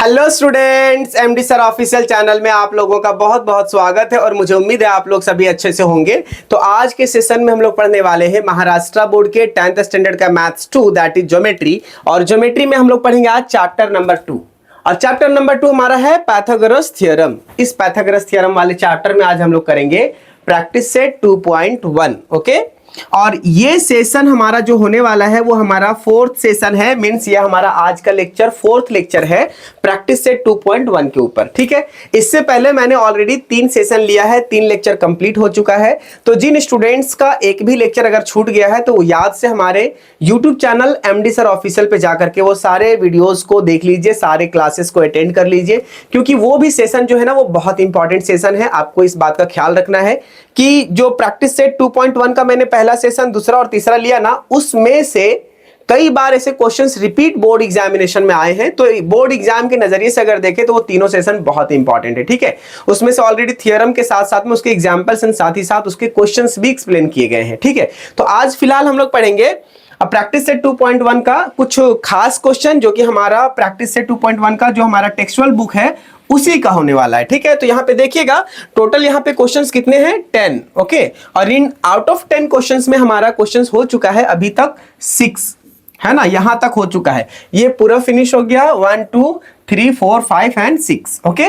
Hello students, MD sir official channel में आप लोगों का बहुत बहुत स्वागत है और मुझे उम्मीद है आप लोग सभी अच्छे से होंगे। तो आज के सेशन में हम लोग पढ़ने वाले हैं महाराष्ट्र बोर्ड के 10th स्टैंडर्ड का मैथ्स 2 दैट इज ज्योमेट्री। और ज्योमेट्री में हम लोग पढ़ेंगे आज चैप्टर नंबर 2 और चैप्टर नंबर 2 हमारा है पाइथागोरस थ्योरम। इस पाइथागोरस थ्योरम वाले चैप्टर में आज हम लोग करेंगे प्रैक्टिस सेट 2.1। ओके, और ये सेशन हमारा जो होने वाला है वो हमारा 4th सेशन है, मींस ये हमारा आज का लेक्चर 4th लेक्चर है प्रैक्टिस सेट 2.1 के ऊपर। ठीक है, इससे पहले मैंने ऑलरेडी 3 सेशन लिया है, 3 लेक्चर कंप्लीट हो चुका है। तो जिन स्टूडेंट्स का एक भी लेक्चर अगर छूट गया है तो वो याद से हमारे YouTube channel MD sir official पे जाकर के वो सारे वीडियोस को देख लीजिए, सारे क्लासेस को अटेंड कर लीजिए, क्योंकि वो भी सेशन जो है ना वो बहुत इंपॉर्टेंट सेशन है। आपको इस बात का ख्याल रखना है कि जो प्रैक्टिस सेट 2.1 का मैंने पहला सेशन, दूसरा और तीसरा लिया ना, उसमें से कई बार ऐसे क्वेश्चंस रिपीट बोर्ड एग्जामिनेशन में आए हैं। तो बोर्ड एग्जाम के नजरिए से अगर देखें तो वो तीनों सेशन बहुत इंपॉर्टेंट है। ठीक है, उसमें से ऑलरेडी थ्योरम के साथ साथ में उसके एग्जांपल्स एंड साथ ही साथ उसके क्वेश्चंस भी एक्सप्लेन किए गए हैं। ठीक है, तो आज फिलहाल हम लोग पढ़ेंगे प्रैक्टिस सेट 2.1 का कुछ खास क्वेश्चन, जो कि हमारा प्रैक्टिस सेट 2.1 का जो हमारा टेक्सचुअल बुक है उसी का होने वाला है। ठीक है, तो यहाँ पे देखिएगा टोटल यहाँ पे क्वेश्चंस कितने हैं, 10। ओके, और इन आउट ऑफ 10 क्वेश्चंस में हमारा क्वेश्चंस हो चुका है अभी तक 6, है ना, यहां तक हो चुका है। ये पूरा फिनिश हो गया 1 2 3 4 5 एंड 6। ओके,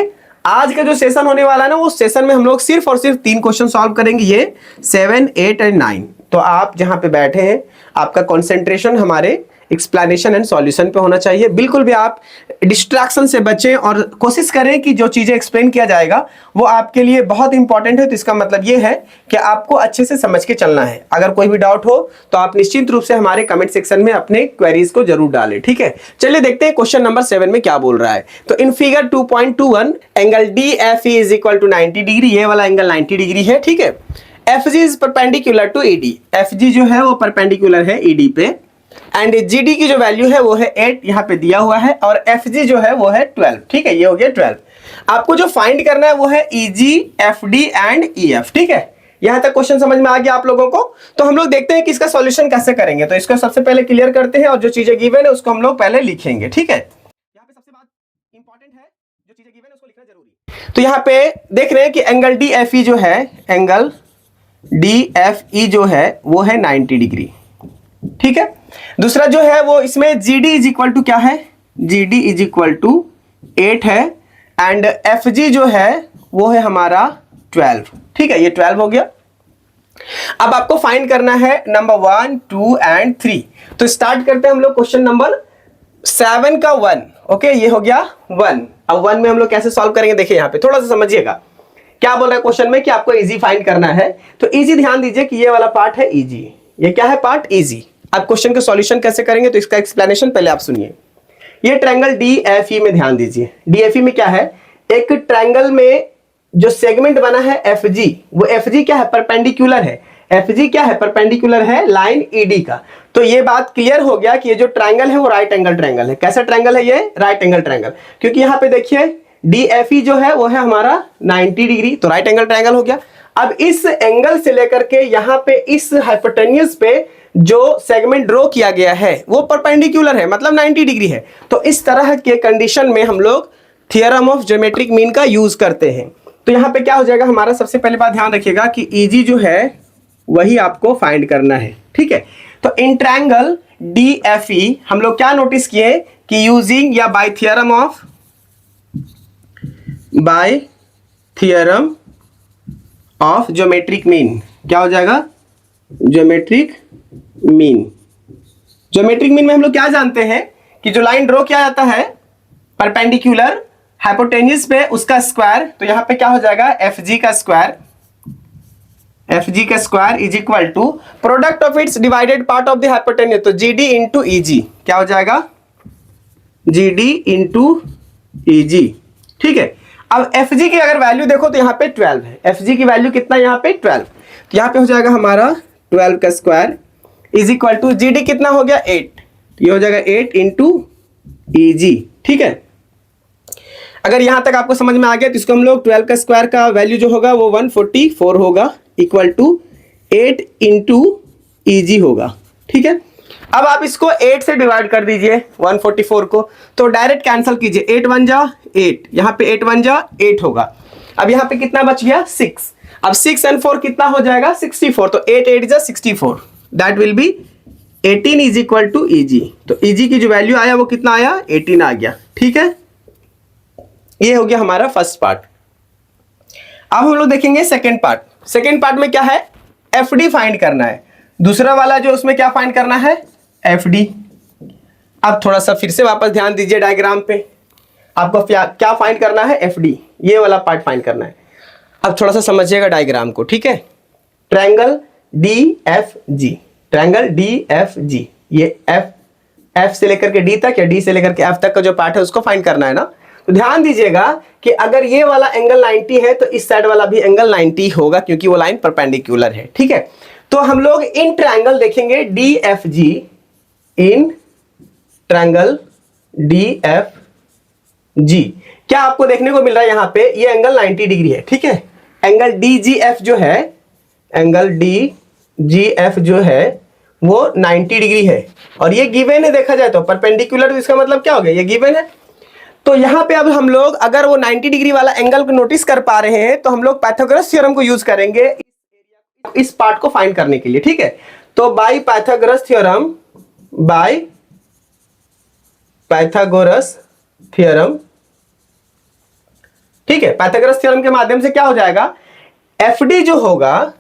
आज का जो सेशन होने वाला है ना, उस सेशन में हम लोग सिर्फ और सिर्फ 3 क्वेश्चन सॉल्व करेंगे, ये 7 8 एंड 9। तो आप जहां पे बैठे हैं आपका कंसंट्रेशन हमारे एक्सप्लेनेशन एंड सॉल्यूशन पे होना चाहिए। बिल्कुल भी आप डिस्ट्रैक्शन से बचें और कोशिश करें कि जो चीजें एक्सप्लेन किया जाएगा वो आपके लिए बहुत इंपॉर्टेंट है। तो इसका मतलब ये है कि आपको अच्छे से समझ के चलना है। अगर कोई भी डाउट हो तो आप निश्चित रूप से हमारे कमेंट सेक्शन में अपने क्वेरीज को जरूर डालें। ठीक है, चलिए देखते हैं क्वेश्चन नंबर 7 में क्या बोल रहा है। तो in figure 2.21 angle DFE is equal to 90 degree. ये वाला एंगल 90 डिग्री है। ठीक है, FG is perpendicular to ED। FG जो है वो परपेंडिकुलर है ED पे, एंड GD की जो वैल्यू है वो है 8, यहाँ पे दिया हुआ है, और FG जो है वो है 12। ठीक है, ये हो गया 12। आपको जो फाइंड करना है वो है EG, FD एंड EF। ठीक है, यहां तक क्वेश्चन समझ में आ गया आप लोगों को। तो हम लोग देखते हैं कि इसका सॉल्यूशन कैसे करेंगे। तो इसको सबसे पहले क्लियर करते हैं और जो चीजें गिवन है उसको हम लोग पहले लिखेंगे। ठीक है, यहाँ पे सबसे बात इंपॉर्टेंट है, जो चीजें गिवन है उसको लिखना जरूरी। तो यहाँ पे देख रहे हैं कि एंगल DFE जो है, एंगल DFE जो है वो है 90 डिग्री। ठीक है, दूसरा जो है वो इसमें GD इज इक्वल टू क्या है, GD इज इक्वल टू 8 है, एंड FG जो है वो है हमारा 12। ठीक है, ये 12 हो गया। अब आपको फाइंड करना है नंबर 1 2 एंड 3। तो स्टार्ट करते हैं हम लोग क्वेश्चन नंबर 7 का 1। ओके, ये हो गया 1। अब 1 में हम लोग कैसे सॉल्व करेंगे, देखिए यहाँ पे थोड़ा सा समझिएगा क्या बोल रहा है क्वेश्चन में कि आपको इजी फाइंड करना है। तो इजी ध्यान दीजिए कि ये वाला पार्ट है इजी, ये क्या है पार्ट इजी। अब क्वेश्चन का सॉल्यूशन कैसे करेंगे तो इसका एक्सप्लेनेशन पहले आप सुनिए। ये ट्रायंगल DFE में ध्यान दीजिए। DFE में क्या है, एक ट्रायंगल में जो सेगमेंट बना है FG, वो FG क्या है, परपेंडिकुलर है। FG क्या है, परपेंडिकुलर है लाइन ED का। तो ये बात क्लियर हो गया कि ये जो ट्रायंगल है वो राइट एंगल ट्रायंगल है। कैसा ट्रायंगल है ये, राइट एंगल ट्रायंगल, क्योंकि यहाँ पे देखिए DFE जो है वो है हमारा 90 डिग्री, तो राइट एंगल ट्रायंगल हो गया। अब इस एंगल से लेकर के यहाँ पे इस हाइपोटेन्यूज पे जो सेगमेंट ड्रॉ किया गया है वो परपेंडिकुलर है, मतलब 90 डिग्री है। तो इस तरह के कंडीशन में हम लोग थ्योरम ऑफ ज्योमेट्रिक मीन का यूज करते हैं। तो यहाँ पे क्या हो जाएगा हमारा, सबसे पहले बात ध्यान रखिएगा कि EG जो है वही आपको फाइंड करना है। ठीक है, तो इन ट्रायंगल DFE हम लोग क्या नोटिस किए कि यूजिंग या bye theorem of geometric mean, क्या हो जाएगा, ज्योमेट्रिक मीन में हम लोग क्या जानते हैं कि जो लाइन ड्रॉ किया जाता है परपेंडिकुलर हाइपोटेन्यूज पे, उसका स्क्वायर, तो यहां पे क्या हो जाएगा FG का square is equal to product of its divided part of the hypotenuse. तो GD इंटू EG क्या हो जाएगा, GD इंटू EG। ठीक है, अब FG की अगर वैल्यू देखो तो यहाँ पे 12 है। FG की वैल्यू कितना है यहाँ पे 12, तो यहाँ पे हो जाएगा हमारा 12 का square is equal to GD कितना हो गया 8, ये हो जाएगा 8 इंटू EG। ठीक है, अगर यहां तक आपको समझ में आ गया तो इसको हम लोग 12 का स्क्वायर का वैल्यू जो होगा वो 144 होगा, इक्वल टू 8 इंटू EG होगा। ठीक है, अब आप इसको 8 से डिवाइड कर दीजिए 144 को, तो डायरेक्ट कैंसिल कीजिए, 8 1 जा 8, यहाँ पे 8 1 जा 8 होगा। अब यहाँ पे कितना बच गया 6, अब 6 and 4 कितना हो जाएगा 64, तो 8 8 जा 64, that will be 18 is equal to EG. तो ईजी की जो वैल्यू आया वो कितना आया 18 आ गया। ठीक है, ये हो गया हमारा फर्स्ट पार्ट। अब हम लोग देखेंगे सेकेंड पार्ट। सेकेंड पार्ट में क्या है, एफडी फाइंड करना है। दूसरा वाला जो उसमें क्या फाइंड करना है, एफडी। अब थोड़ा सा फिर से वापस ध्यान दीजिए डायग्राम पे, आपको क्या फाइंड करना है, एफडी, ये वाला पार्ट फाइंड करना है। अब थोड़ा सा समझिएगा डायग्राम को, ठीक है। Triangle D F G, triangle D F G, ये एफ से लेकर के डी तक या डी से लेकर के एफ तक का जो पार्ट है उसको फाइंड करना है ना। तो ध्यान दीजिएगा कि अगर ये वाला एंगल 90 है तो इस साइड वाला भी एंगल 90 होगा, क्योंकि वो लाइन परपेंडिकुलर है। ठीक है, तो हम लोग इन ट्रायंगल देखेंगे D F G, in triangle D F G क्या आपको देखने को मिल रहा है, यहां पे ये एंगल 90 डिग्री है। ठीक है, एंगल डी जी एफ जो है, एंगल डी जी एफ जो है वो 90 डिग्री है, और ये गिवन है, देखा जाए तो परपेंडिकुलर, तो इसका मतलब क्या हो गया, ये गिवन है। तो यहां पे अब हम लोग अगर वो 90 डिग्री वाला एंगल को नोटिस कर पा रहे हैं तो हम लोग पाइथागोरस थ्योरम को यूज करेंगे इस पार्ट को फाइंड करने के लिए। ठीक है, तो bye Pythagoras theorem, by Pythagoras theorem, ठीक है, पाइथागोरस थ्योरम के माध्यम से क्या हो जाएगा, एफडी जो होगा,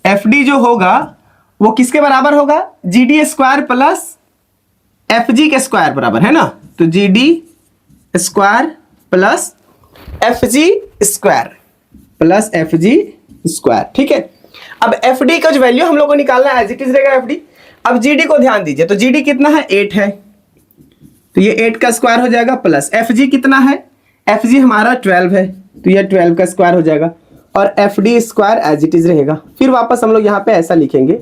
एफडी जो होगा वो किसके बराबर होगा, जीडी स्क्वायर प्लस एफजी के स्क्वायर बराबर है ना। तो GD square plus FG square plus FG square. ठीक है, अब एफडी का जो वैल्यू हम लोग को निकालना है, एज इट इज रहेगा एफडी। अब जीडी को ध्यान दीजिए, तो जीडी कितना है 8 है, तो ये 8 का स्क्वायर हो जाएगा, प्लस एफजी कितना है, एफजी हमारा 12 है, तो ये 12 का स्क्वायर हो जाएगा, और FD square as it is रहेगा। फिर वापस हम लोग यहाँ पे ऐसा लिखेंगे,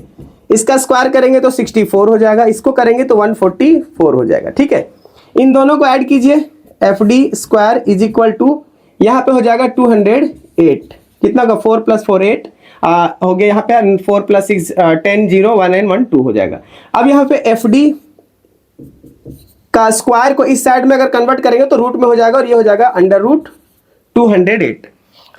इसका स्क्वायर करेंगे तो 64 हो जाएगा, इसको करेंगे तो 144 हो जाएगा। ठीक है, इन दोनों को ऐड कीजिए, F D square is equal to यहाँ पे हो जाएगा 208, कितना का 4 + 4 8 हो गया, यहाँ पे 4 + 6 10 0 1 9 1 2 हो जाएगा। अब यहाँ पे एफ डी का स्क्वायर को इस साइड में अगर कन्वर्ट करेंगे तो रूट में हो जाएगा, और ये हो जाएगा √208।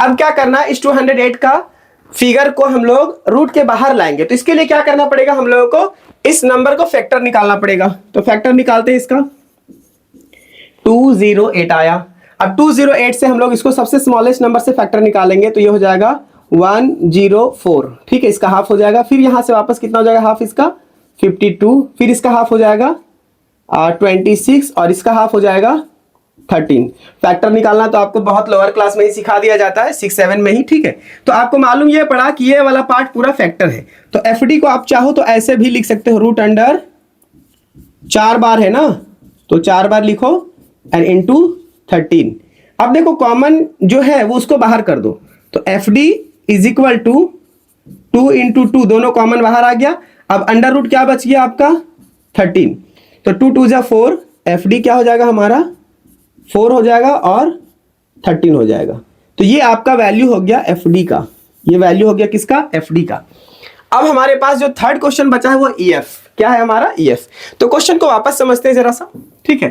अब क्या करना है, इस 208 का फिगर को हम लोग रूट के बाहर लाएंगे, तो इसके लिए क्या करना पड़ेगा, हम लोगों को इस नंबर को फैक्टर निकालना पड़ेगा। तो फैक्टर निकालते हैं इसका, 208 आया। अब 208 से हम लोग इसको सबसे स्मॉलेस्ट नंबर से फैक्टर निकालेंगे, तो ये हो जाएगा 104। ठीक है, इसका हाफ हो जाएगा, फिर यहां से वापस कितना हो जाएगा, हाफ इसका 52, फिर इसका हाफ हो जाएगा 26, और इसका हाफ हो जाएगा 13। फैक्टर निकालना तो आपको बहुत लोअर क्लास में ही सिखा दिया जाता है, 6 7 में ही। ठीक है, तो आपको मालूम ये पड़ा कि ये वाला पार्ट पूरा फैक्टर है। तो एफडी को आप चाहो तो ऐसे भी लिख सकते हो, √4 बार है ना, तो 4 बार लिखो एंड इनटू 13। अब देखो कॉमन जो है वो उसको बाहर कर दो, तो एफडी इज इक्वल टू 2 × 2, दोनों कॉमन बाहर आ गया। अब अंडर रूट क्या बच गया आपका 13, तो 2 2 जा 4, एफडी क्या हो जाएगा हमारा 4 हो जाएगा और 13 हो जाएगा। तो ये आपका वैल्यू हो गया एफडी का, ये वैल्यू हो गया किसका, एफडी का। अब हमारे पास जो थर्ड क्वेश्चन बचा है वो ईएफ, क्या है हमारा ईएफ। तो क्वेश्चन को वापस समझते हैं जरा सा। ठीक है,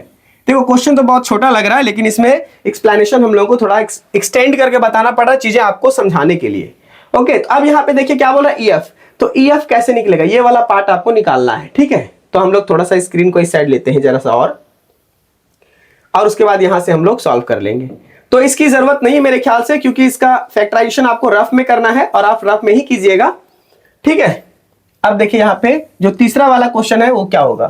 देखो क्वेश्चन तो बहुत छोटा लग रहा है, लेकिन इसमें एक्सप्लेनेशन हम लोगों को थोड़ा एक्सटेंड करके बताना पड़ रहा है चीजें आपको समझाने के लिए। ओके, तो अब यहाँ पे देखिए क्या बोल रहा है ईएफ। तो ईएफ कैसे निकलेगा, ये वाला पार्ट आपको निकालना है। ठीक है, तो हम लोग थोड़ा सा स्क्रीन को इस साइड लेते हैं जरा सा, और उसके बाद यहां से हम लोग सॉल्व कर लेंगे। तो इसकी जरूरत नहीं मेरे ख्याल से, क्योंकि इसका फैक्टराइजेशन आपको रफ में करना है और आप रफ में ही कीजिएगा। ठीक है, अब देखिए यहां पे जो तीसरा वाला क्वेश्चन है वो क्या होगा।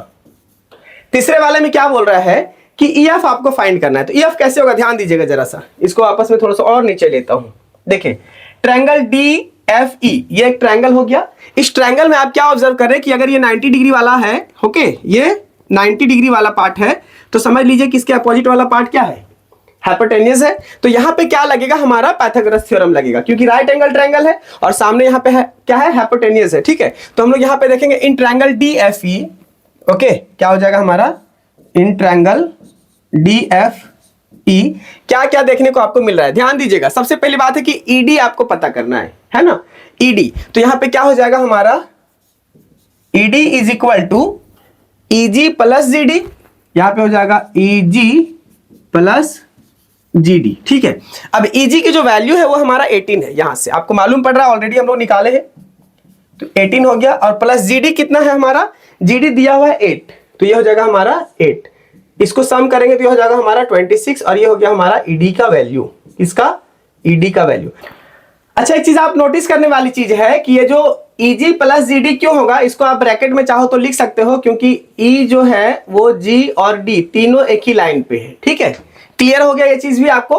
तीसरे वाले में क्या बोल रहा है कि ईएफ आपको फाइंड करना है। तो ईएफ कैसे होगा, ध्यान दीजिएगा जरा सा, इसको आपस में थोड़ा सा और नीचे लेता हूं। देखिए ट्रायंगल डी एफ ई, ये एक ट्रायंगल हो गया। इस ट्रायंगल में आप क्या ऑब्जर्व कर रहे हैं कि अगर ये 90 डिग्री वाला है, ओके, ये 90 डिग्री वाला पार्ट है, तो समझ लीजिए कि इसके अपोजिट वाला पार्ट क्या है, हाइपोटेन्यूज है। तो यहां पे क्या लगेगा, हमारा पाइथागोरस थ्योरम लगेगा, क्योंकि राइट एंगल ट्रायंगल है और सामने यहां पे है क्या है, हाइपोटेन्यूज है। ठीक है, तो हम लोग यहां पे देखेंगे in triangle D F E, okay, क्या हो जाएगा हमारा in triangle D F E, क्या क्या देखने को आपको मिल रहा है, ध्यान दीजिएगा। सबसे पहली बात है कि ईडी आपको पता करना है ना, ईडी। तो यहां पे क्या हो जाएगा हमारा ED is equal to EG plus GD, यहां पे हो जाएगा ईजी प्लस जीडी। ठीक है, अब ईजी की जो वैल्यू है वो हमारा 18 है, यहां से आपको मालूम पड़ रहा है, ऑलरेडी हम लोग निकाले हैं, तो 18 हो गया। और प्लस जीडी कितना है हमारा, जीडी दिया हुआ है 8, तो ये हो जाएगा हमारा 8। इसको सम करेंगे तो ये हो जाएगा हमारा 26, और ये हो गया हमारा ईडी का वैल्यू, इसका ईडी का वैल्यू। अच्छा, एक चीज आप नोटिस करने वाली चीज है कि ये जो ईजी प्लस जीडी क्यों होगा, इसको आप ब्रैकेट में चाहो तो लिख सकते हो, क्योंकि ई जो है वो जी और डी तीनों एक ही लाइन पे है। ठीक है, क्लियर हो गया ये चीज भी आपको।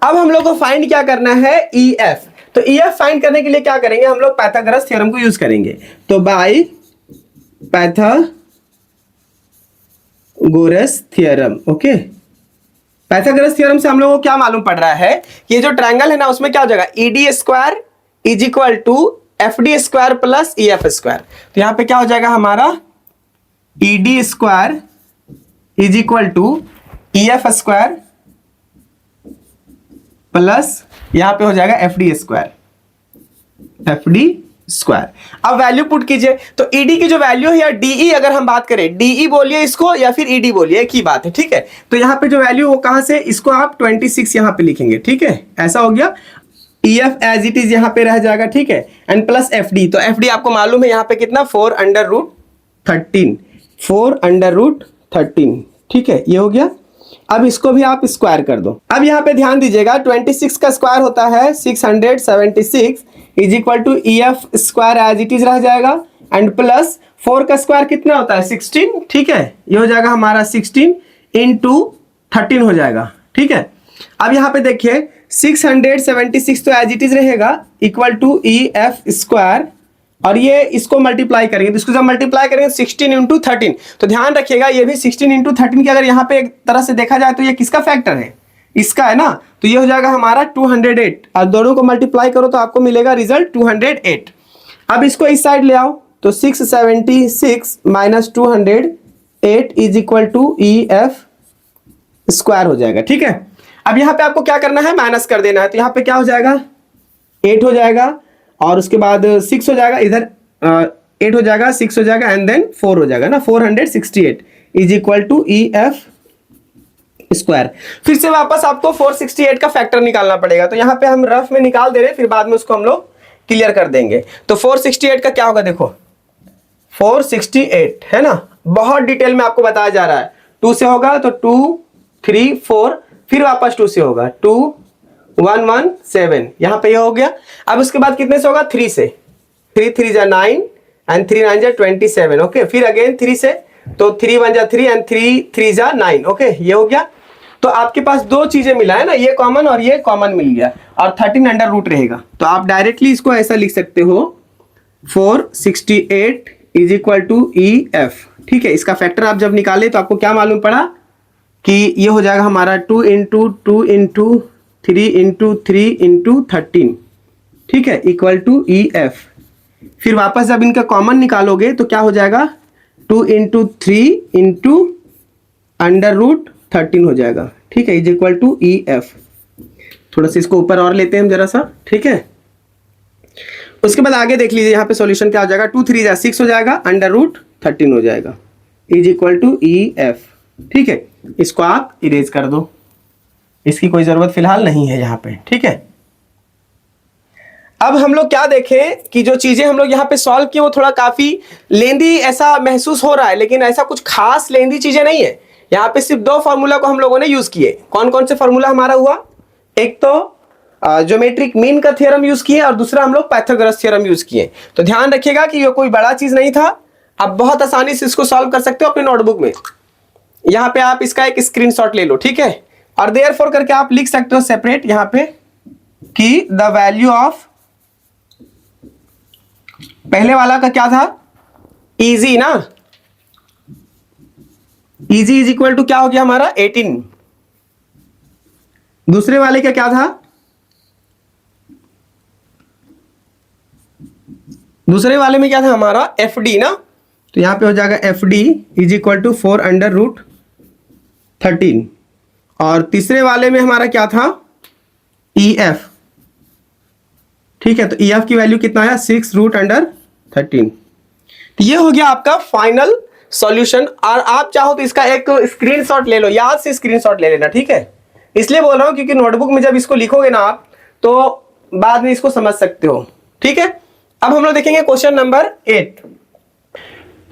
अब हम लोग को फाइंड क्या करना है, ई एफ। तो ई एफ फाइंड करने के लिए क्या करेंगे, हम लोग पाइथागोरस थ्योरम को यूज करेंगे। तो bye Pythagoras theorem, okay, Pythagoras theorem से हम लोगों को क्या मालूम पड़ रहा है, ये जो ट्रायंगल है ना उसमें क्या हो जाएगा, ED square is equal to F D square plus E F square. तो यहां पे क्या हो जाएगा हमारा, ED square is equal to E F square plus यहां पे हो जाएगा F D square, F D square. अब वैल्यू पुट कीजिए, तो ईडी की जो वैल्यू है या डीई, अगर हम बात करें डीई बोलिए इसको या फिर ईडी बोलिए, एक ही बात है। ठीक है, तो यहां पे जो वैल्यू वो कहां से, इसको आप 26 यहां पे लिखेंगे। ठीक है, ऐसा हो गया, E F as it is यहां पे रह जाएगा। ठीक है, एंड प्लस एफ डी, तो एफ डी आपको मालूम है यहां पे कितना, 4√13, 4√13। ठीक है, ये हो गया। अब इसको भी आप स्क्वायर कर दो। अब यहाँ पे ध्यान दीजिएगा, 26 का स्क्वायर होता है 676 is equal to E F square as it is रह जाएगा, एंड प्लस 4 का स्क्वायर कितना होता है, 16। ठीक है, ये हो जाएगा हमारा 16 इंटू 13 हो जाएगा। ठीक है, अब यहाँ पे देखिए 676 तो एज इट इज रहेगा equal to E F square, और ये इसको मल्टीप्लाई करेंगे, तो इसको जब मल्टीप्लाई करेंगे 16 इंटू 13, तो ध्यान रखिएगा ये भी 16 इंटू 13 की अगर यहाँ पे एक तरह से देखा जाए तो ये किसका फैक्टर है, इसका है ना, तो ये हो जाएगा हमारा 208, और दोनों को मल्टीप्लाई करो तो आपको मिलेगा रिजल्ट 208। अब इसको इस साइड ले आओ, तो 676 minus 208 is equal to E F square हो जाएगा। ठीक है, अब यहाँ पे आपको क्या करना है, माइनस कर देना है, तो यहाँ पे क्या हो जाएगा, 8 हो जाएगा, और उसके बाद 6 हो जाएगा, इधर 8 हो जाएगा, 6 हो जाएगा, एंड देन 4 हो जाएगा ना, 468 is equal to E F square. फिर से वापस आपको 468 का फैक्टर निकालना पड़ेगा, तो यहाँ पे हम रफ में निकाल दे रहे हैं, फिर बाद में उसको हम लोग क्लियर कर देंगे। तो 468 का क्या होगा, देखो 468 है ना, बहुत डिटेल में आपको बताया जा रहा है। 2 से होगा तो 2 3 4, फिर वापस 2 से होगा 2 1 1 7, यहाँ पे ये हो गया। अब उसके बाद कितने से होगा, 3 से, 3 3 जा 9 एंड 3 9 जा 27, ओके। फिर अगेन 3 से, तो 3 1 जा 3 एंड 3 3 जा 9, ओके, ये हो गया। तो आपके पास दो चीजें मिला है ना, ये कॉमन और ये कॉमन मिल गया, और 13 अंडर रूट रहेगा, तो आप डायरेक्टली इसको ऐसा लिख सकते हो 468 is equal to E F. ठीक है, इसका फैक्टर आप जब निकाले तो आपको क्या मालूम पड़ा कि ये हो जाएगा हमारा 2 इंटू 2 इंटू 3 इंटू 3 इंटू 13, ठीक है, इक्वल टू ई एफ। फिर वापस जब इनका कॉमन निकालोगे तो क्या हो जाएगा, 2 इंटू 3 इंटू अंडर रूट 13 हो जाएगा, ठीक है, is equal to E F. थोड़ा सा इसको ऊपर और लेते हैं हम जरा सा, ठीक है। उसके बाद आगे देख लीजिए, यहाँ पे सॉल्यूशन क्या हो जाएगा, 2 3 जा 6 हो जाएगा, अंडर रूट 13 हो जाएगा, is equal to E F. ठीक है, इसको आप इरेज कर दो, इसकी कोई जरूरत फिलहाल नहीं है यहाँ पे, ठीक है। अब हम लोग क्या देखें कि जो चीजें हम लोग यहाँ पे सॉल्व किए वो थोड़ा काफी लेंदी ऐसा महसूस हो रहा है, लेकिन ऐसा कुछ खास लेंदी चीजें नहीं है। यहाँ पे सिर्फ दो फॉर्मूला को हम लोगों ने यूज किए। कौन कौन से फॉर्मूला हमारा हुआ, एक तो ज्योमेट्रिक मीन का थ्योरम यूज किए और दूसरा हम लोग पाइथागोरस थ्योरम यूज किए। तो ध्यान रखिएगा कि ये कोई बड़ा चीज नहीं था, आप बहुत आसानी से इसको सॉल्व कर सकते हो अपने नोटबुक में। यहाँ पे आप इसका एक स्क्रीनशॉट ले लो, ठीक है, और देयरफॉर करके आप लिख सकते हो सेपरेट यहाँ पे कि द वैल्यू ऑफ, पहले वाला का क्या था, इजी ना, इजी इज इक्वल टू क्या हो गया हमारा 18। दूसरे वाले का क्या था, दूसरे वाले में क्या था हमारा एफ डी ना, तो यहां पे हो जाएगा F D is equal to 4 under root 13। और तीसरे वाले में हमारा क्या था, ई एफ, ठीक है, तो ई एफ की वैल्यू कितना है 6 रूट अंडर 13। ये हो गया आपका फाइनल सॉल्यूशन। और आप चाहो तो इसका एक स्क्रीनशॉट ले लो, याद से स्क्रीनशॉट ले लेना, ठीक है। इसलिए बोल रहा हूं क्योंकि नोटबुक में जब इसको लिखोगे ना आप तो बाद में इसको समझ सकते हो, ठीक है। अब हम लोग देखेंगे क्वेश्चन नंबर 8।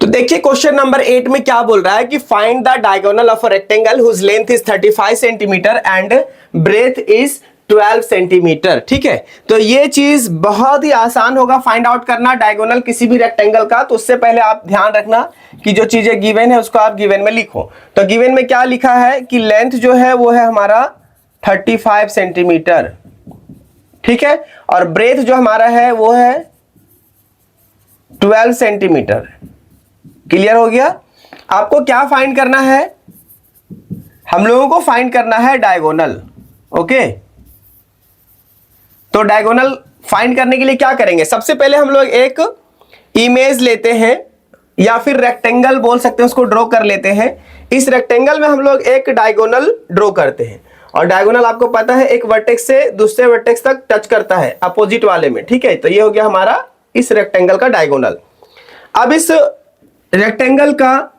तो देखिए क्वेश्चन नंबर 8 में क्या बोल रहा है कि find the diagonal of a rectangle whose length is 35 centimeter and breadth is 12 centimeter, ठीक है। तो ये चीज बहुत ही आसान होगा फाइंड आउट करना डायगोनल किसी भी रेक्टेंगल का। तो उससे पहले आप ध्यान रखना कि जो चीजें गिवन है उसको आप गिवन में लिखो। तो गिवन में क्या लिखा है कि लेंथ जो है वो है हमारा 35 सेंटीमीटर, ठीक है, और ब्रेथ जो हमारा है वो है 12 सेंटीमीटर। क्लियर हो गया। आपको क्या फाइंड करना है, हम लोगों को फाइंड करना है डायगोनल, ओके। तो डायगोनल फाइंड करने के लिए क्या करेंगे, सबसे पहले हम लोग एक इमेज लेते हैं या फिर रेक्टेंगल बोल सकते हैं, उसको ड्रॉ कर लेते हैं। इस रेक्टेंगल में हम लोग एक डायगोनल ड्रॉ करते हैं और डायगोनल आपको पता है एक वर्टेक्स से दूसरे वर्टेक्स तक टच करता है अपोजिट वाले में, ठीक है। तो ये हो गया हमारा इस रेक्टेंगल का डायगोनल। अब इस रेक्टेंगल का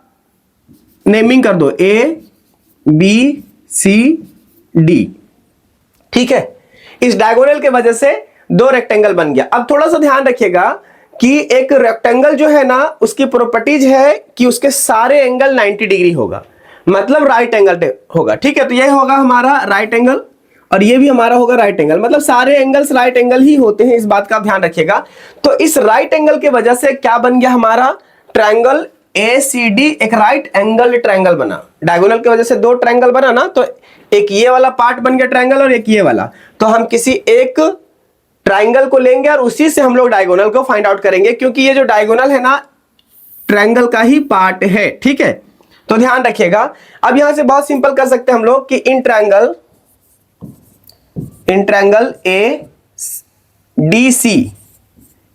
नेमिंग कर दो ABCD, ठीक है। इस डायगोनल के वजह से दो रेक्टेंगल बन गया। अब थोड़ा सा ध्यान रखिएगा कि एक रेक्टेंगल जो है ना उसकी प्रॉपर्टीज है कि उसके सारे एंगल 90 डिग्री होगा, मतलब राइट एंगल होगा, ठीक है। तो यह होगा हमारा राइट एंगल और ये भी हमारा होगा राइट एंगल, मतलब सारे एंगल्स राइट एंगल ही होते हैं, इस बात का आप ध्यान रखिएगा। तो इस राइट एंगल की वजह से क्या बन गया हमारा ट्रायंगल ACD, एक राइट एंगल ट्रायंगल बना। डायगोनल की वजह से दो ट्रायंगल बना ना, तो एक ये वाला पार्ट बन गया ट्रायंगल और एक ये वाला। तो हम किसी एक ट्रायंगल को लेंगे और उसी से हम लोग डायगोनल को फाइंड आउट करेंगे, क्योंकि ये जो डायगोनल है ना ट्रायंगल का ही पार्ट है, ठीक है। तो ध्यान रखिएगा। अब यहां से बहुत सिंपल कर सकते हैं हम लोग कि in triangle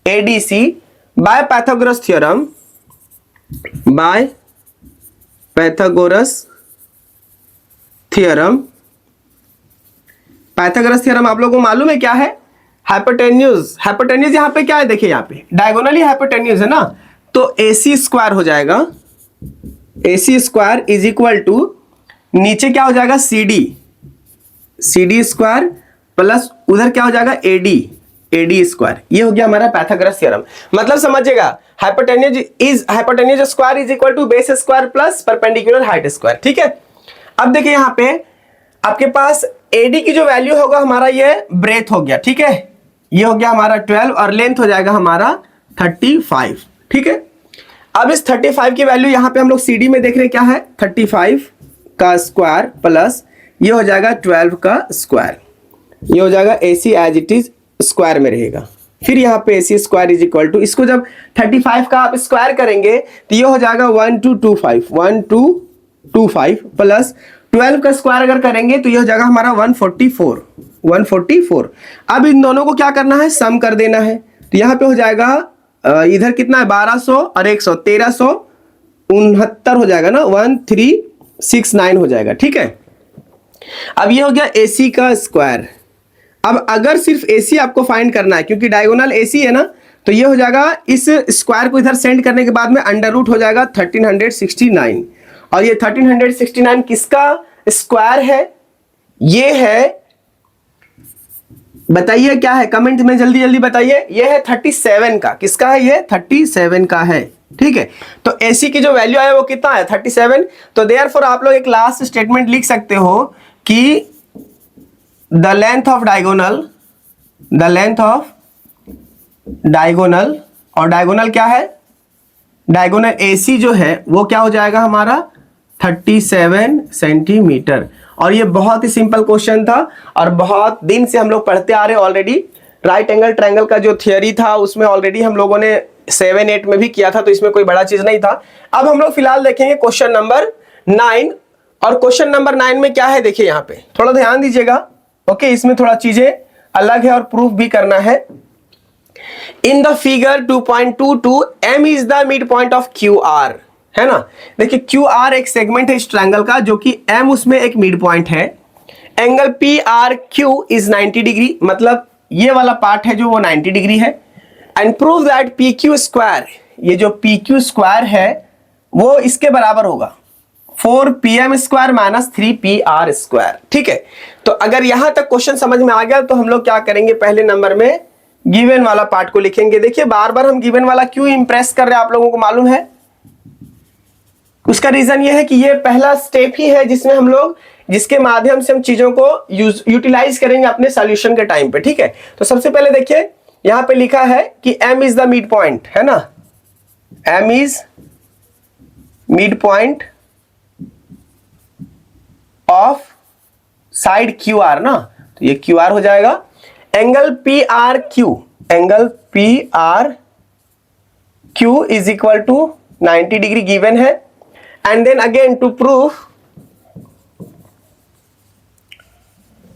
ADC bye Pythagoras theorem आप लोगों को मालूम है क्या है, हाइपोटेन्यूज। यहां पे क्या है, देखिए यहां पे डायगोनली हाइपोटेन्यूज है ना, तो AC स्क्वायर हो जाएगा, AC square is equal to नीचे क्या हो जाएगा CD स्क्वायर प्लस उधर क्या हो जाएगा AD स्क्वायर। ये हो गया हमारा पाइथागोरस थ्योरम। मतलब समझिएगा hypotenuse square is equal to base square plus perpendicular height square, ठीक है। अब देखिए यहां पे आपके पास AD की जो वैल्यू होगा हमारा ये ब्रेथ हो गया, ठीक है। ये हो गया हमारा 12 और लेंथ हो जाएगा हमारा 35, ठीक है। अब इस 35 की वैल्यू यहां पे हम लोग CD में देख रहे हैं क्या है, 35 का स्क्वायर प्लस ये हो जाएगा 12 का स्क्वायर, ये हो जाएगा AC as it is square में रहेगा। फिर यहाँ पे AC square is equal to, इसको जब 35 का आप स्क्वायर करेंगे तो ये हो जाएगा 1225 प्लस 12 का स्क्वायर अगर करेंगे तो ये हो जाएगा हमारा 144। अब इन दोनों को क्या करना है, सम कर देना है। तो यहाँ पे हो जाएगा इधर कितना है 1200 और 100 1369 हो जाएगा ना, 1369 हो जाएगा, ठीक है। अब ये हो गया AC का स्क्वायर। अब अगर सिर्फ AC आपको फाइंड करना है क्योंकि डायगोनल AC है ना, तो ये हो जाएगा इस स्क्वायर को इधर सेंड करने के बाद में अंडर रूट हो जाएगा 1369 और ये 1369 किसका स्क्वायर है, ये है, बताइए क्या है, कमेंट में जल्दी जल्दी बताइए। ये है 37 का, किसका है ये 37 का है, ठीक है। तो AC की जो वैल्यू है वो कितना है 37। तो देयरफॉर आप लोग एक लास्ट स्टेटमेंट लिख सकते हो कि द लेंथ ऑफ डायगोनल और डायगोनल क्या है, डायगोनल AC जो है वो क्या हो जाएगा हमारा 37 सेंटीमीटर। और ये बहुत ही सिंपल क्वेश्चन था और बहुत दिन से हम लोग पढ़ते आ रहे ऑलरेडी। राइट एंगल ट्रायंगल का जो थियरी था उसमें ऑलरेडी हम लोगों ने 7-8 में भी किया था, तो इसमें कोई बड़ा चीज नहीं था। अब हम लोग फिलहाल देखेंगे क्वेश्चन नंबर 9 और क्वेश्चन नंबर 9 में क्या है देखिए, यहाँ पे थोड़ा ध्यान दीजिएगा, ओके। इसमें थोड़ा चीजें अलग है और प्रूफ भी करना है। In the figure 2.22 M is the mid point of QR, है ना। देखिए QR एक सेगमेंट है इस ट्रायंगल का जो कि M उसमें एक मिड पॉइंट है। एंगल PRQ इज 90 डिग्री, मतलब ये वाला पार्ट है जो वो 90 डिग्री है। And prove that PQ square, ये जो पी क्यू स्क्वायर है वो इसके बराबर होगा 4pm square minus 3pr square. ठीक है, तो अगर यहां तक क्वेश्चन समझ में आ गया तो हम लोग क्या करेंगे, पहले नंबर में गिवन वाला पार्ट को लिखेंगे। देखिए बार बार हम गिवन वाला क्यों इंप्रेस कर रहे हैं आप लोगों को मालूम है? उसका रीजन ये है कि ये पहला स्टेप ही है जिसमें हम लोग, जिसके माध्यम से हम चीजों को यूटिलाइज करेंगे अपने सॉल्यूशन के टाइम पे। ठीक है, तो सबसे पहले देखिए यहां पे लिखा है कि m is the mid point, है ना, m is mid point of side Q R ना, तो ये क्यू आर हो जाएगा। Angle P R Q, angle P R Q is equal to 90 degree given है। And then again to prove,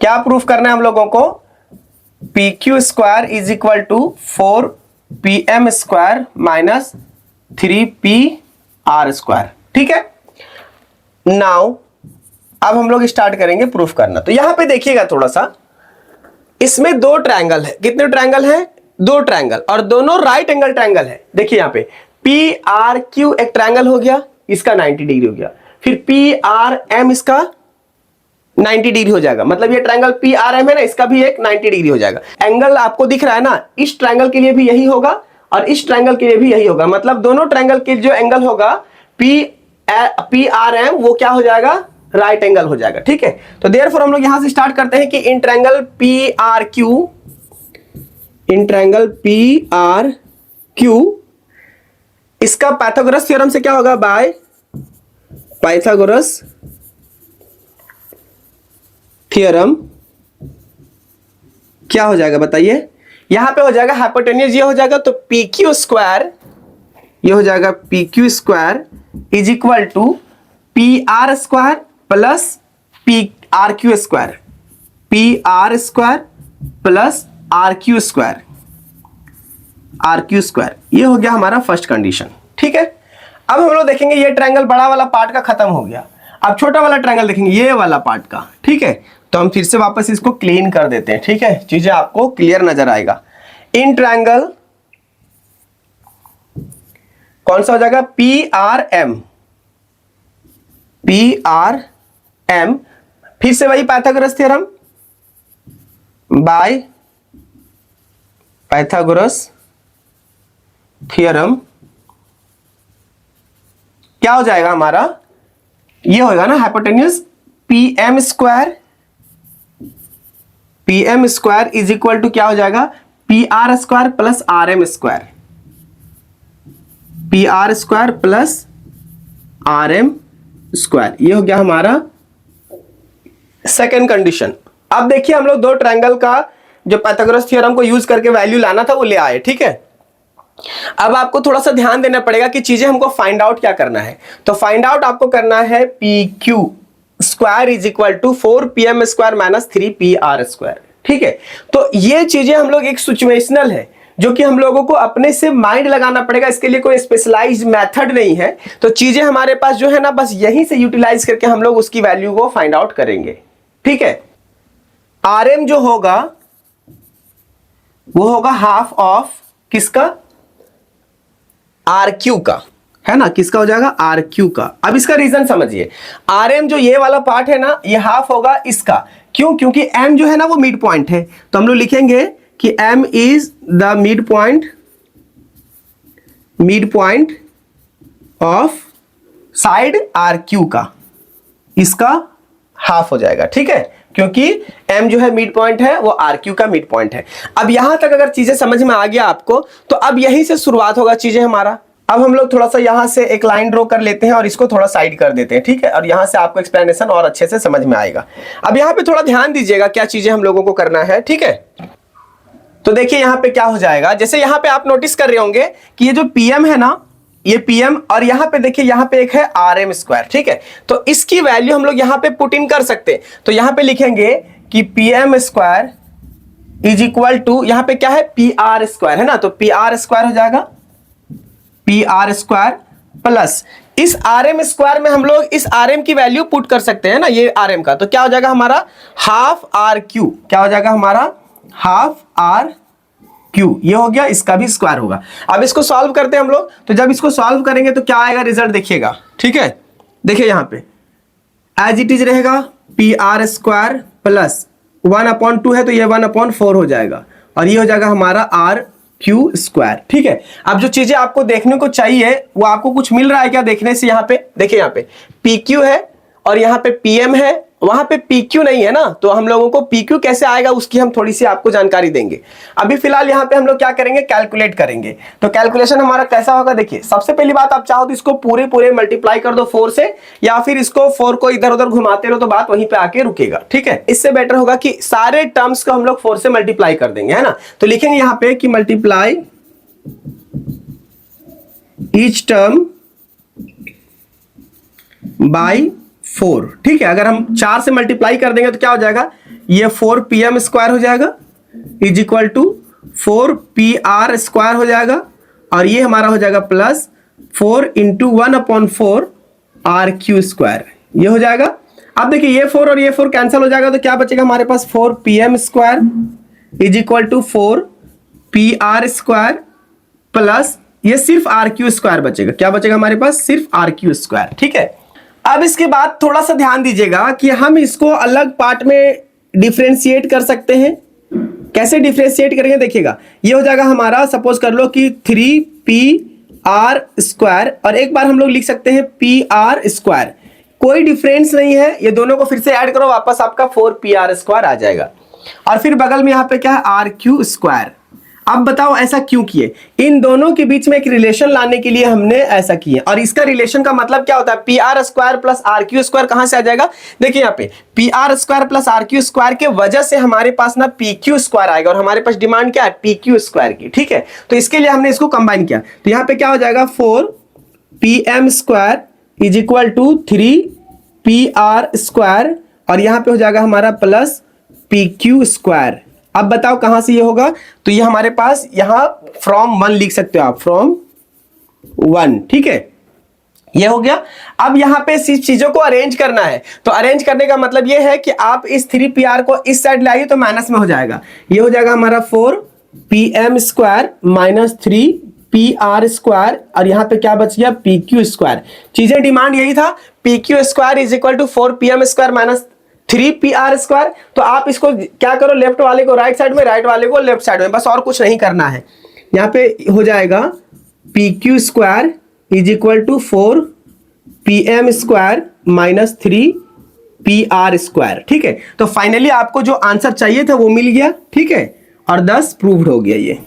क्या prove करना है हम लोगों को, P Q square is equal to 4pm square minus 3pr square. ठीक है, नाउ अब हम लोग स्टार्ट करेंगे प्रूफ करना। तो यहां पे देखिएगा थोड़ा सा, इसमें दो ट्रायंगल है। कितने ट्रायंगल हैं? दो ट्रायंगल, और दोनों राइट एंगल ट्रायंगल है। देखिए यहां पे पी आर क्यू एक ट्रायंगल हो गया, इसका 90 डिग्री हो गया, फिर पी आर एम इसका 90 डिग्री हो जाएगा, मतलब ये ट्रायंगल पी आर एम है ना, इसका भी एक 90 डिग्री हो जाएगा। एंगल आपको दिख रहा है ना, इस ट्रायंगल के लिए भी यही होगा और इस ट्रायंगल के लिए भी यही होगा, मतलब दोनों ट्रायंगल के जो एंगल होगा पी आर एम वो क्या हो जाएगा, राइट एंगल हो जाएगा। ठीक है, तो देयरफॉर हम लोग यहां से स्टार्ट करते हैं कि in triangle P R Q, in triangle P R Q इसका पाइथागोरस थ्योरम से क्या होगा, बाय पाइथागोरस थ्योरम क्या हो जाएगा बताइए? यहां पे हो जाएगा हाइपोटेन्यूज, ये हो जाएगा तो पी क्यू स्क्वायर, ये हो जाएगा P Q square is equal to P R square plus P R Q square, P R square plus R Q square, R Q square. ये हो गया हमारा फर्स्ट कंडीशन। ठीक है, अब हम लोग देखेंगे ये ट्रायंगल बड़ा वाला पार्ट का खत्म हो गया, अब छोटा वाला ट्रायंगल देखेंगे, ये वाला पार्ट का। ठीक है, तो हम फिर से वापस इसको क्लीन कर देते हैं। ठीक है, चीजें आपको क्लियर नजर आएगा। इन ट्रायंगल कौन सा हो जाएगा, P R M, P R M, फिर से वही Pythagoras theorem by Pythagoras theorem क्या हो जाएगा हमारा, ये होगा ना hypotenuse P M square, P M square is equal to क्या हो जाएगा, P R square plus R M square, P R square plus R M square. ये हो गया हमारा सेकेंड कंडीशन। अब देखिए हम लोग दो ट्रायंगल का जो पाइथागोरस थ्योरम को यूज करके वैल्यू लाना था वो ले आए। ठीक है, अब आपको थोड़ा सा ध्यान देना पड़ेगा कि चीजें हमको फाइंड आउट क्या करना है। तो फाइंड आउट आपको करना है P Q square is equal to 4pm square minus 3pr square. ठीक है, तो ये चीजें हम लोग एक सिचुएशनल है जो कि हम लोगों को अपने से माइंड लगाना पड़ेगा, इसके लिए कोई स्पेशलाइज्ड मेथड नहीं है। तो चीजें हमारे पास जो है ना, बस यहीं से यूटिलाइज करके हम लोग उसकी वैल्यू को फाइंड आउट करेंगे। ठीक है, आर एम जो होगा वो होगा हाफ ऑफ किसका, आर क्यू का, है ना, किसका हो जाएगा, आर क्यू का। अब इसका रीजन समझिए, आर एम जो ये वाला पार्ट है ना, ये हाफ होगा इसका, क्यों, क्योंकि एम जो है ना वो मिड पॉइंट है, तो हम लोग लिखेंगे कि M is the mid point of side R Q का, इसका हाफ हो जाएगा। ठीक है, क्योंकि m जो है मिड पॉइंट है वो आर क्यू का मिड पॉइंट है। अब यहां तक अगर चीजें समझ में आ गया आपको, तो अब यहीं से शुरुआत होगा चीजें हमारा। अब हम लोग थोड़ा सा यहां से एक लाइन ड्रॉ कर लेते हैं और इसको थोड़ा साइड कर देते हैं। ठीक है, और यहां से आपको एक्सप्लेनेशन और अच्छे से समझ में आएगा। अब यहां पे थोड़ा ध्यान दीजिएगा क्या चीजें हम लोगों को करना है। ठीक है, तो देखिए यहां पे क्या हो जाएगा, जैसे यहां पे आप नोटिस कर रहे होंगे कि ये जो pm है ना, ये pm, और यहां पे देखिए यहां पे एक है rm स्क्वायर। ठीक है, तो इसकी वैल्यू हम लोग यहां पे पुट इन कर सकते हैं। तो यहां पे लिखेंगे कि pm square is equal to, यहां पे क्या है, pr स्क्वायर है ना, तो pr स्क्वायर हो जाएगा, pr स्क्वायर प्लस इस rm स्क्वायर में हम लोग इस rm की वैल्यू पुट कर सकते हैं ना, ये rm का, तो क्या हो जाएगा हमारा हाफ r क्यू, क्या हो जाएगा हमारा हाफ r क्यू, ये हो गया, इसका भी स्क्वायर होगा। अब इसको सॉल्व करते हैं हम लोग, तो जब इसको सॉल्व करेंगे तो क्या आएगा रिजल्ट देखिएगा, ठीक है। देखिए यहाँ पे एज इट इज रहेगा पी आर स्क्वायर प्लस 1/2 है तो ये 1/4 हो जाएगा, और ये हो जाएगा हमारा आर क्यू स्क्वायर, ठीक है। अब जो चीजें आपको देखने को चाहिए वो आपको कुछ मिल रहा है क्या देखने से, यहाँ पे देखिए, यहाँ पे पी क्यू है और यहाँ पे पी एम है, वहां पे पी क्यू नहीं है ना, तो हम लोगों को पी क्यू कैसे आएगा उसकी हम थोड़ी सी आपको जानकारी देंगे। अभी फिलहाल यहाँ पे हम लोग क्या करेंगे, कैलकुलेट करेंगे। तो कैलकुलेशन हमारा कैसा होगा, देखिए सबसे पहली बात, आप चाहो तो इसको पूरे मल्टीप्लाई कर दो 4 से, या फिर इसको 4 को इधर उधर घुमाते रहो तो बात वहीं पे आके रुकेगा, ठीक है। इससे बेटर होगा कि सारे टर्म्स को हम लोग 4 से मल्टीप्लाई कर देंगे, है ना। तो लिखेंगे यहाँ पे कि मल्टीप्लाई ईच टर्म बाई 4, ठीक है। अगर हम 4 से मल्टीप्लाई कर देंगे तो क्या हो जाएगा, ये 4pm स्क्वायर हो जाएगा is equal to 4pr square हो जाएगा, और ये हमारा हो जाएगा प्लस 4 इंटू 1/4 rq स्क्वायर, ये हो जाएगा। अब देखिए ये 4 और ये 4 कैंसिल हो जाएगा तो क्या बचेगा हमारे पास, 4pm square is equal to 4pr square plus ये सिर्फ rq स्क्वायर बचेगा। क्या बचेगा हमारे पास, सिर्फ rq स्क्वायर, ठीक है। अब इसके बाद थोड़ा सा ध्यान दीजिएगा कि हम इसको अलग पार्ट में डिफरेंशिएट कर सकते हैं। कैसे डिफरेंशिएट करेंगे देखिएगा, ये हो जाएगा हमारा, सपोज कर लो कि 3pr स्क्वायर, और एक बार हम लोग लिख सकते हैं pr स्क्वायर, कोई डिफरेंस नहीं है, ये दोनों को फिर से ऐड करो, वापस आपका 4pr स्क्वायर आ जाएगा। और फिर बगल में यहाँ पे क्या है, rq स्क्वायर। अब बताओ ऐसा क्यों किए, इन दोनों के बीच में एक रिलेशन लाने के लिए हमने ऐसा किया। और इसका रिलेशन का मतलब क्या होता है, P R square plus R Q square कहां से आ जाएगा, देखिए यहाँ पे P R square plus R Q square के वजह से हमारे पास ना पी क्यू स्क्वायर आएगा, और हमारे पास डिमांड क्या है, पी क्यू स्क्वायर की, ठीक है। तो इसके लिए हमने इसको कंबाइन किया, तो यहाँ पे क्या हो जाएगा, 4pm square is equal to 3pr square, और यहाँ पे हो जाएगा हमारा प्लस पी क्यू स्क्वायर। अब बताओ कहां से ये होगा, तो ये हमारे पास यहां फ्रॉम 1 लिख सकते हो आप, फ्रॉम 1, ठीक है, ये हो गया। अब यहां पे चीजों को अरेंज करना है, तो अरेंज करने का मतलब ये है कि आप इस 3pr को इस साइड लाइए तो माइनस में हो जाएगा, ये हो जाएगा हमारा 4pm square minus 3pr square, और यहां पे क्या बच गया, pq स्क्वायर। चीजें डिमांड यही था, pq square is equal to 4pm square minus 3pr square. तो आप इसको क्या करो, लेफ्ट वाले को राइट साइड में, राइट वाले को लेफ्ट साइड में, बस और कुछ नहीं करना है। यहाँ पे हो जाएगा pq square is equal to 4pm square minus 3pr square, ठीक है। तो फाइनली आपको जो आंसर चाहिए था वो मिल गया, ठीक है, और 10 प्रूव्ड हो गया ये,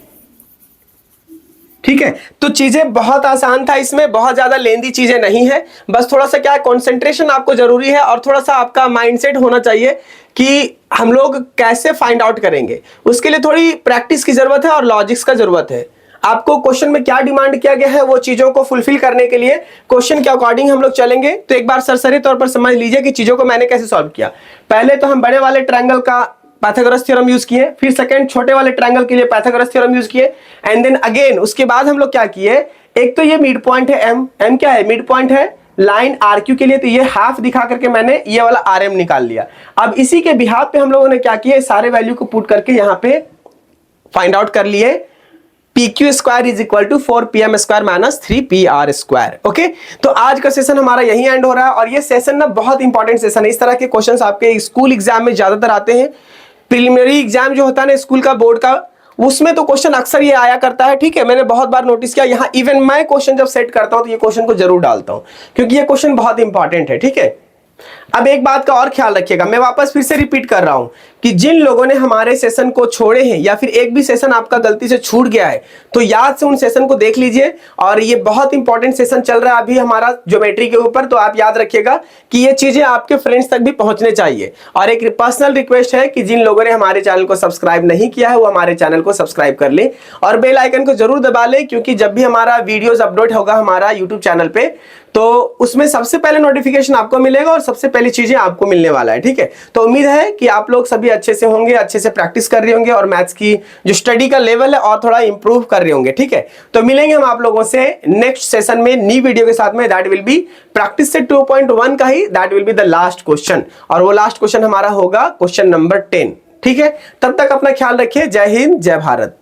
ठीक है। तो चीजें बहुत आसान था, इसमें बहुत ज्यादा लेंदी चीजें नहीं है, बस थोड़ा सा क्या है, कंसंट्रेशन आपको जरूरी है, और थोड़ा सा आपका माइंडसेट होना चाहिए कि हम लोग कैसे फाइंड आउट करेंगे। उसके लिए थोड़ी प्रैक्टिस की जरूरत है और लॉजिक्स का जरूरत है। आपको क्वेश्चन में क्या डिमांड किया गया है वो चीजों को फुलफिल करने के लिए क्वेश्चन के अकॉर्डिंग हम लोग चलेंगे। तो एक बार सरसरी तौर पर समझ लीजिए कि चीजों को मैंने कैसे सॉल्व किया। पहले तो हम बड़े वाले ट्रायंगल का पाइथागोरस थ्योरम यूज किए, फिर सेकंड छोटे वाले ट्रायंगल के लिए पाइथागोरस थ्योरम यूज किए, एंड देन अगेन उसके बाद हम लोग क्या किए, एक तो ये मिड पॉइंट है m क्या है, मिड पॉइंट है लाइन RQ के लिए, तो ये हाफ दिखा करके मैंने ये वाला RM निकाल लिया। अब इसी के बिहाफ पे हम लोगों ने क्या किया, सारे वैल्यू को पुट करके यहाँ पे फाइंड आउट कर लिए, PQ square is equal to 4pm square minus 3pr square. Okay, तो आज का सेशन हमारा यही एंड हो रहा है, और ये सेशन ना बहुत इंपॉर्टेंट सेशन है। इस तरह के क्वेश्चंस आपके स्कूल एग्जाम में ज्यादातर आते हैं। प्रीलिमिनरी एग्जाम जो होता है ना स्कूल का, बोर्ड का, उसमें तो क्वेश्चन अक्सर ये आया करता है, ठीक है। मैंने बहुत बार नोटिस किया, यहाँ इवन मैं क्वेश्चन जब सेट करता हूं तो ये क्वेश्चन को जरूर डालता हूं, क्योंकि ये क्वेश्चन बहुत इंपॉर्टेंट है, ठीक है। अब एक बात का और ख्याल रखिएगा, मैं वापस फिर से रिपीट कर रहा हूं कि जिन लोगों ने हमारे सेशन को छोड़े हैं या फिर एक भी सेशन आपका गलती से छूट गया है, तो याद से उन सेशन को देख लीजिए। और ये बहुत इंपॉर्टेंट सेशन चल रहा है अभी हमारा ज्योमेट्री के ऊपर, तो आप याद रखिएगा कि ये चीजें आपके फ्रेंड्स तक भी पहुंचने चाहिए। और एक पर्सनल रिक्वेस्ट है कि जिन लोगों ने हमारे चैनल को सब्सक्राइब नहीं किया है वो हमारे चैनल को सब्सक्राइब कर ले और बेल आइकन को जरूर दबा ले, क्योंकि जब भी हमारा वीडियोस अपलोड होगा हमारा यूट्यूब चैनल पे, तो उसमें सबसे पहले नोटिफिकेशन आपको मिलेगा और सबसे पहली चीजें आपको मिलने वाला है, ठीक है। तो उम्मीद है कि आप लोग सभी अच्छे से होंगे, अच्छे से प्रैक्टिस कर रहे होंगे, और मैथ्स की जो स्टडी का लेवल है और थोड़ा इंप्रूव कर रहे होंगे, ठीक है। तो मिलेंगे हम आप लोगों से नेक्स्ट सेशन में न्यू वीडियो के साथ में, दैट विल बी प्रैक्टिस से 2.1 का ही, that will be the last question, और वो लास्ट क्वेश्चन हमारा होगा क्वेश्चन नंबर 10, ठीक है। तब तक अपना ख्याल रखिए। जय हिंद, जय भारत।